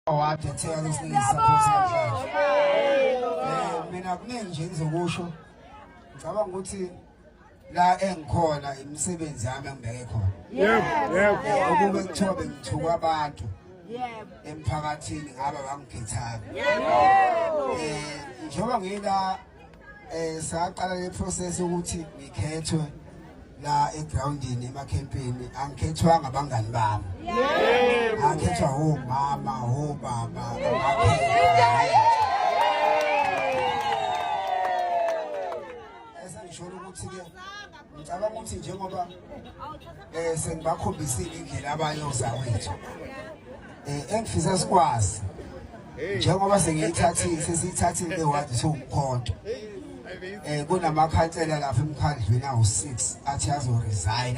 Award ethiwa listening support mina kuningi nje ngizokusho ngicabanga ukuthi la engikhona imisebenzi yami engibeke khona ukube kuthiwa bengithuka abantu emphakathini ngaba bangikhethayo njengoba ngila saqala le process ukuthi ngikhethwe la egroundini emacampini angikhethwanga abangani bami angikhethwa omama obaba esengisholo ukuthi ke ngicabanga ukuthi njengoba sengibakhombisile indlela abayoza wethu engifisa sikwazi njengoba sesiyithathile lewathi soumkhonto kunamakhansela lapha emkhandlweni awu6 athi azoresign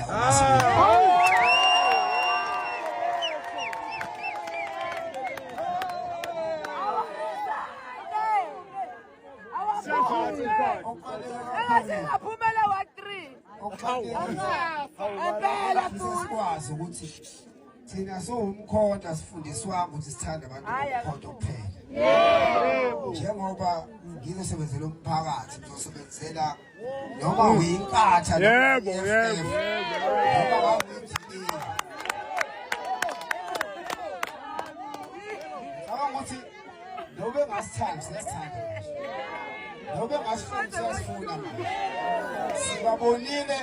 sikwazi ukuthi thina soumkhonto sifundiswa ukuthi sithanda abantu bomkhonto kuphela njengoba ngizosebenzela umphakathi ngizosebenzela noma uyinkatha yebo ukuthi nobe ngasithanda siyasithanda nobe ngasifuna manje sibabonile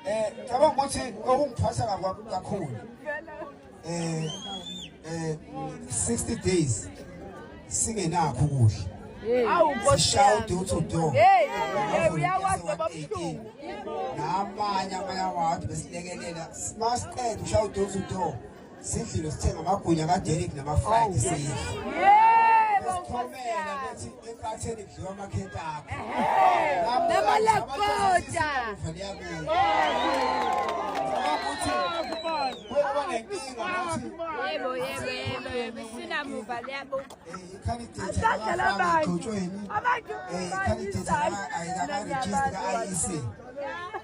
ngicabanga ukuthi okungiphatha kakhulu 60 days singenakho ukudla shout door to door namanye amawadi besilekelela masiqeda shout door to door sidlilo sithenga amagunya kaDerek nama-fried siyidla sithomela bethi enkatheni kudliwa amakhenta akho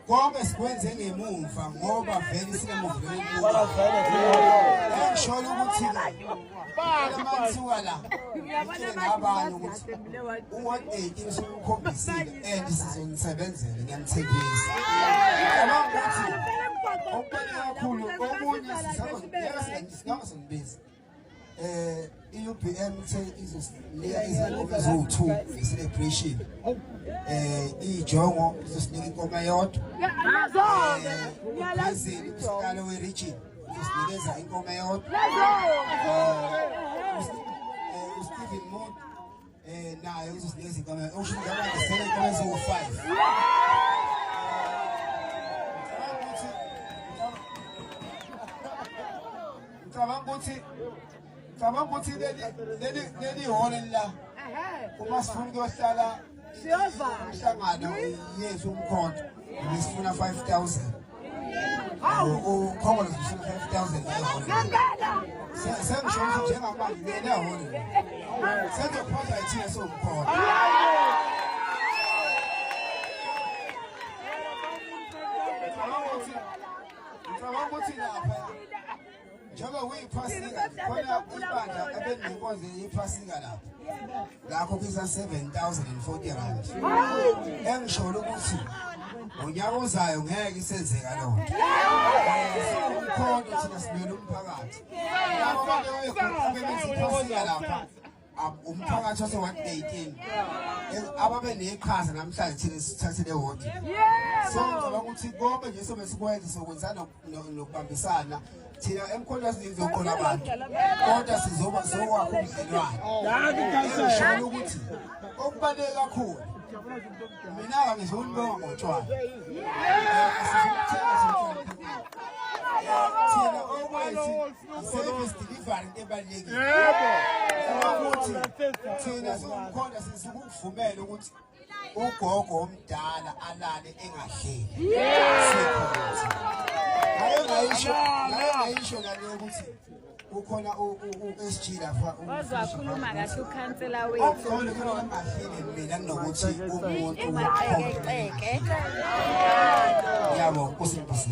konke sikwenze ngemuva ngoba vele sinemuva ngisholo ukuthi amathuka la ngabani ukuthi u-118 sokukhombisile and sizonisebenzela ngiyanithekisa ngicabanga ukuthi okubaluleke kakhulu omunye singasengibizi i-UBM izosinika izinkomo eziwu2 nge-celebration ijongo izosinika inkomo eyodwa uphezulu usikalo we-region uzosinikeza inkomo eyodwa uStephen Mood naye uzosinikeza inkomo eyodwa usho ukuthi abangisele inkomo eziwu5 ngicabanga ukuthi leli hole la uma sifuna ukuyohlala umhlangano yethu umkhonto besifuna 5,000 ukhongolose sifuna 5,000 sengisho ukuthi njengamanje lena hole sengiyophoza ithina somkhonto ngicabanga ukuthi lapha njengoba kuyiphasika khona ibandla ebenenkonzo yephasika lapha lakho kuza 7,040 rand engisholo ukuthi unyaka ozayo ngeke isenzeka lo nto umkhonto thina simele umphakathi bebeziphasika lapha umphakathi wase-118 ababe neqhaza namhlanje thina sithathele wonke so ngicabanga ukuthi konke nje sobe sikwenza sokwenzana nokubambisana thina emkhonto sizoqola abantu kodwa sizokwakha ubudlelwano ngisholo ukuthi okubaluleke kakhulu mina ngizobonga ngotshwala thina okwethi service delivery into ebalulekile ukuthi thina somkhonto sizokuvumela ukuthi ugogo omdala alale engahleli ngayisho naleyo ukuthi ukhona u-SG lapha ozokhuluma kahle ukhansela wethu mina nokuthi umuntu yabo kusiphusi